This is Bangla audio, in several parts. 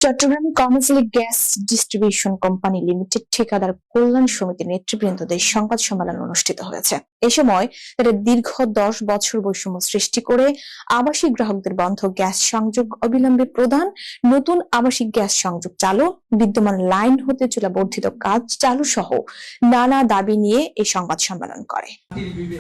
চট্টগ্রামে commercial gas distribution company limited ঠিকাদার কল্যাণ সমিতির নেতৃবৃন্দদের সংবাদ সম্মেলন অনুষ্ঠিত হয়েছে। এ সময় তারা দীর্ঘ 10 বছর বৈষম্য সৃষ্টি করে আবাসিক গ্রাহকদের বন্ধ গ্যাস সংযোগ অবিলম্বে প্রদান, নতুন আবাসিক গ্যাস সংযোগ চালু, বিদ্যমান লাইন হতে চলা বর্ধিত কাজ চালু সহ নানা দাবি নিয়ে এই সংবাদ সম্মেলন করে।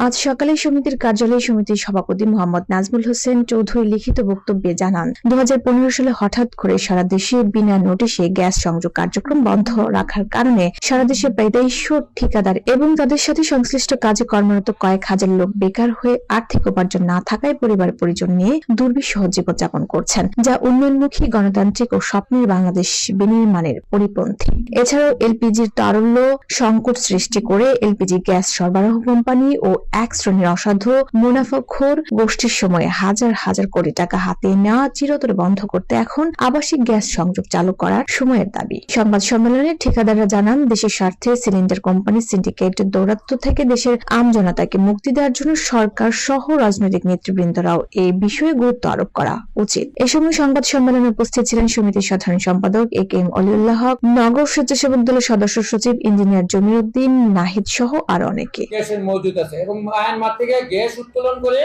আজ সকালে সমিতির কার্যালয়ে সমিতির সভাপতি মোহাম্মদ নাজমুল হোসেন চৌধুরী লিখিত বক্তব্যে জানান, 2015 সালে হঠাৎ করে সারা দেশে বিনা নোটিশে গ্যাস সংযোগ কার্যক্রম বন্ধ রাখার কারণে সারা দেশে প্রায় 250 ঠিকাদার এবং তাদের সাথে সংশ্লিষ্ট কাজে কর্মরত কয়েক হাজার লোক বেকার হয়ে আর্থিক উপার্জন না থাকায় পরিবার পরিজন নিয়ে দুর্বিষহ জীবনযাপন করছেন, যা উন্নয়নমুখী গণতান্ত্রিক ও স্বপ্নের বাংলাদেশ বিনির্মাণের পরিপন্থী। এছাড়াও এলপিজির তারল্য সংকট সৃষ্টি করে এলপিজি গ্যাস সরবরাহ কোম্পানি ও এক শ্রেণীর অসাধু মুনাফাখোর গোষ্ঠীর সময় হাজার হাজার কোটি টাকা হাতে নেওয়া চিরতরে বন্ধ করতে এখন আবাসিক গ্যাস সংযোগ চালু করার সময়ের দাবি। সংবাদ সম্মেলনে ঠিকাদাররা জানান, দেশের স্বার্থে সিলিন্ডার কোম্পানি সিন্ডিকেটের দৌরাত্ম্য থেকে দেশের আমজনতাকে মুক্তি দেওয়ার জন্য সরকার সহ রাজনৈতিক নেতৃবৃন্দরাও এই বিষয়ে গুরুত্ব আরোপ করা উচিত। এ সময় সংবাদ সম্মেলনে উপস্থিত ছিলেন সমিতির সাধারণ সম্পাদক এ.কে.এম. অলিউল্লাহ হক, নগর স্বেচ্ছাসেবক দলের সদস্য সচিব ইঞ্জিনিয়ার জমির উদ্দিন নাহিদ সহ আরো অনেকে। গ্যাসের মজুদ আছে এবং মায়ানমার থেকে গ্যাস উত্তোলন করে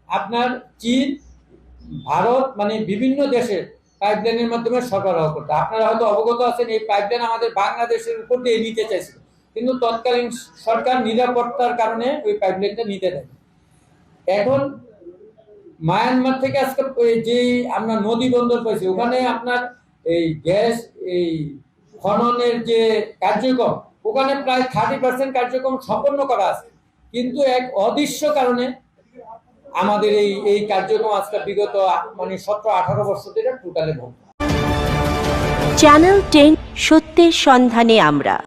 আপনার চীন, ভারত মানে বিভিন্ন দেশের পাইপলাইনের মাধ্যমে সরবরাহ করতে। আপনারা হয়তো অবগত আছেন, এই পাইপলাইন আমাদের বাংলাদেশের উপর দিয়ে নিতে চাইছিল, কিন্তু তৎকালীন সরকার নিরাপত্তার কারণে ওই পাইপলাইনটা নিতে দেয়। এখন মায়ানমার থেকে আজকে যে আমরা নদী বন্দর পাইছি, ওখানে আপনার এই গ্যাস এই খননের যে কার্যক্রম, ওখানে প্রায় 30% কার্যক্রম সম্পন্ন করা আছে, কিন্তু এক অদৃশ্য কারণে আমাদের এই কার্যক্রম আজকে বিগত মানে 17-18 বছর ধরে টোটালে বন্ধ। চ্যানেল 10 সত্যের সন্ধানে আমরা।